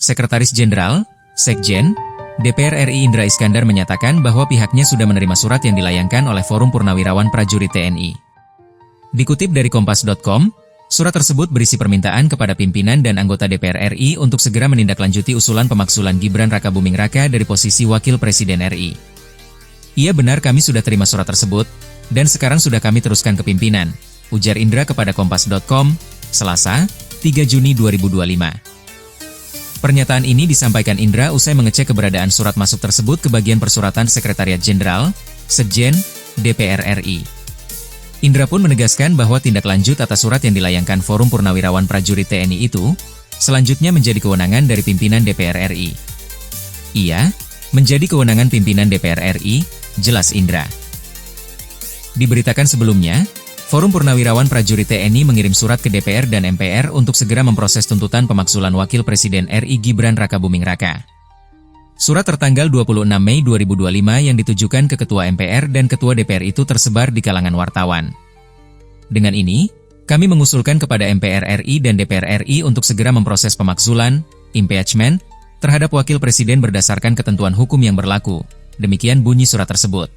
Sekretaris Jenderal, Sekjen, DPR RI Indra Iskandar menyatakan bahwa pihaknya sudah menerima surat yang dilayangkan oleh Forum Purnawirawan Prajurit TNI. Dikutip dari Kompas.com, surat tersebut berisi permintaan kepada pimpinan dan anggota DPR RI untuk segera menindaklanjuti usulan pemakzulan Gibran Rakabuming Raka dari posisi Wakil Presiden RI. Iya benar kami sudah terima surat tersebut, dan sekarang sudah kami teruskan ke pimpinan, ujar Indra kepada Kompas.com, Selasa, 3 Juni 2025. Pernyataan ini disampaikan Indra usai mengecek keberadaan surat masuk tersebut ke bagian persuratan Sekretariat Jenderal, Sekjen, DPR RI. Indra pun menegaskan bahwa tindak lanjut atas surat yang dilayangkan Forum Purnawirawan Prajurit TNI itu, selanjutnya menjadi kewenangan dari pimpinan DPR RI. Iya, menjadi kewenangan pimpinan DPR RI, jelas Indra. Diberitakan sebelumnya, Forum Purnawirawan Prajurit TNI mengirim surat ke DPR dan MPR untuk segera memproses tuntutan pemakzulan Wakil Presiden RI Gibran Rakabuming Raka. Surat tertanggal 26 Mei 2025 yang ditujukan ke Ketua MPR dan Ketua DPR itu tersebar di kalangan wartawan. Dengan ini, kami mengusulkan kepada MPR RI dan DPR RI untuk segera memproses pemakzulan, impeachment, terhadap Wakil Presiden berdasarkan ketentuan hukum yang berlaku. Demikian bunyi surat tersebut.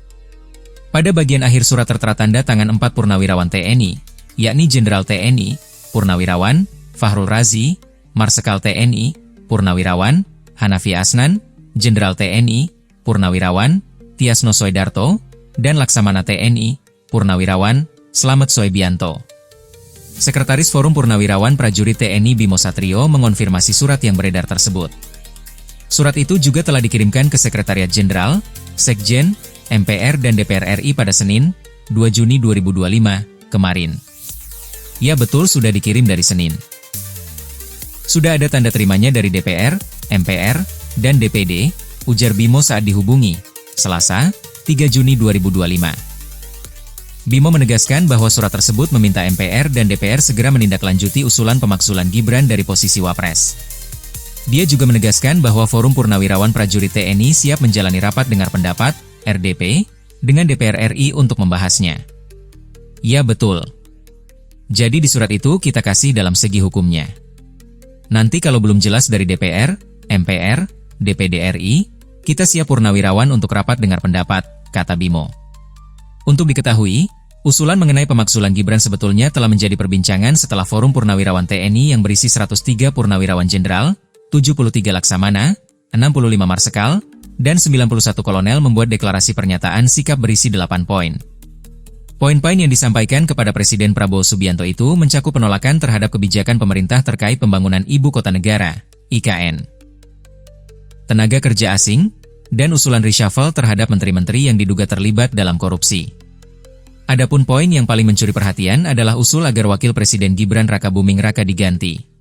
Pada bagian akhir surat tertera tanda tangan 4 purnawirawan TNI, yakni Jenderal TNI, Purnawirawan, Fahrul Razi, Marsekal TNI, Purnawirawan, Hanafi Asnan, Jenderal TNI, Purnawirawan, Tiasno Soedarto, dan Laksamana TNI, Purnawirawan, Slamet Soebianto. Sekretaris Forum Purnawirawan Prajurit TNI Bimo Satrio mengonfirmasi surat yang beredar tersebut. Surat itu juga telah dikirimkan ke Sekretariat Jenderal, Sekjen, MPR dan DPR RI pada Senin, 2 Juni 2025, kemarin. Ya betul sudah dikirim dari Senin. Sudah ada tanda terimanya dari DPR, MPR, dan DPD, ujar Bimo saat dihubungi, Selasa, 3 Juni 2025. Bimo menegaskan bahwa surat tersebut meminta MPR dan DPR segera menindaklanjuti usulan pemakzulan Gibran dari posisi Wapres. Dia juga menegaskan bahwa Forum Purnawirawan Prajurit TNI siap menjalani rapat dengar pendapat, RDP, dengan DPR RI untuk membahasnya. Ya betul. Jadi di surat itu kita kasih dalam segi hukumnya. Nanti kalau belum jelas dari DPR, MPR, DPD RI, kita siap purnawirawan untuk rapat dengar pendapat, kata Bimo. Untuk diketahui, usulan mengenai pemakzulan Gibran sebetulnya telah menjadi perbincangan setelah Forum Purnawirawan TNI yang berisi 103 purnawirawan jenderal, 73 laksamana, 65 marsekal, dan 91 kolonel membuat deklarasi pernyataan sikap berisi 8 poin. Poin-poin yang disampaikan kepada Presiden Prabowo Subianto itu mencakup penolakan terhadap kebijakan pemerintah terkait pembangunan Ibu Kota Negara, IKN, tenaga kerja asing, dan usulan reshuffle terhadap menteri-menteri yang diduga terlibat dalam korupsi. Adapun poin yang paling mencuri perhatian adalah usul agar Wakil Presiden Gibran Rakabuming Raka diganti.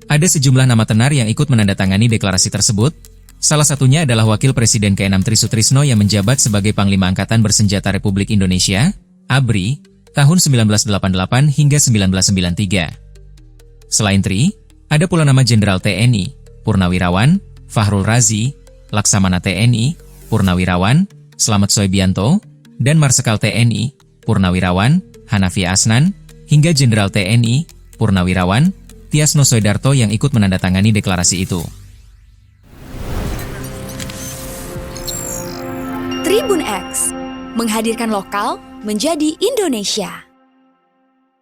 Ada sejumlah nama tenar yang ikut menandatangani deklarasi tersebut. Salah satunya adalah Wakil Presiden ke-6 Tri Sutrisno yang menjabat sebagai Panglima Angkatan Bersenjata Republik Indonesia, ABRI, tahun 1988 hingga 1993. Selain Tri, ada pula nama Jenderal TNI, Purnawirawan, Fahrul Razi, Laksamana TNI, Purnawirawan, Slamet Soebianto, dan Marsekal TNI, Purnawirawan, Hanafi Asnan, hingga Jenderal TNI, Purnawirawan, Tiasno Soedarto yang ikut menandatangani deklarasi itu. Tribun X, menghadirkan lokal menjadi Indonesia.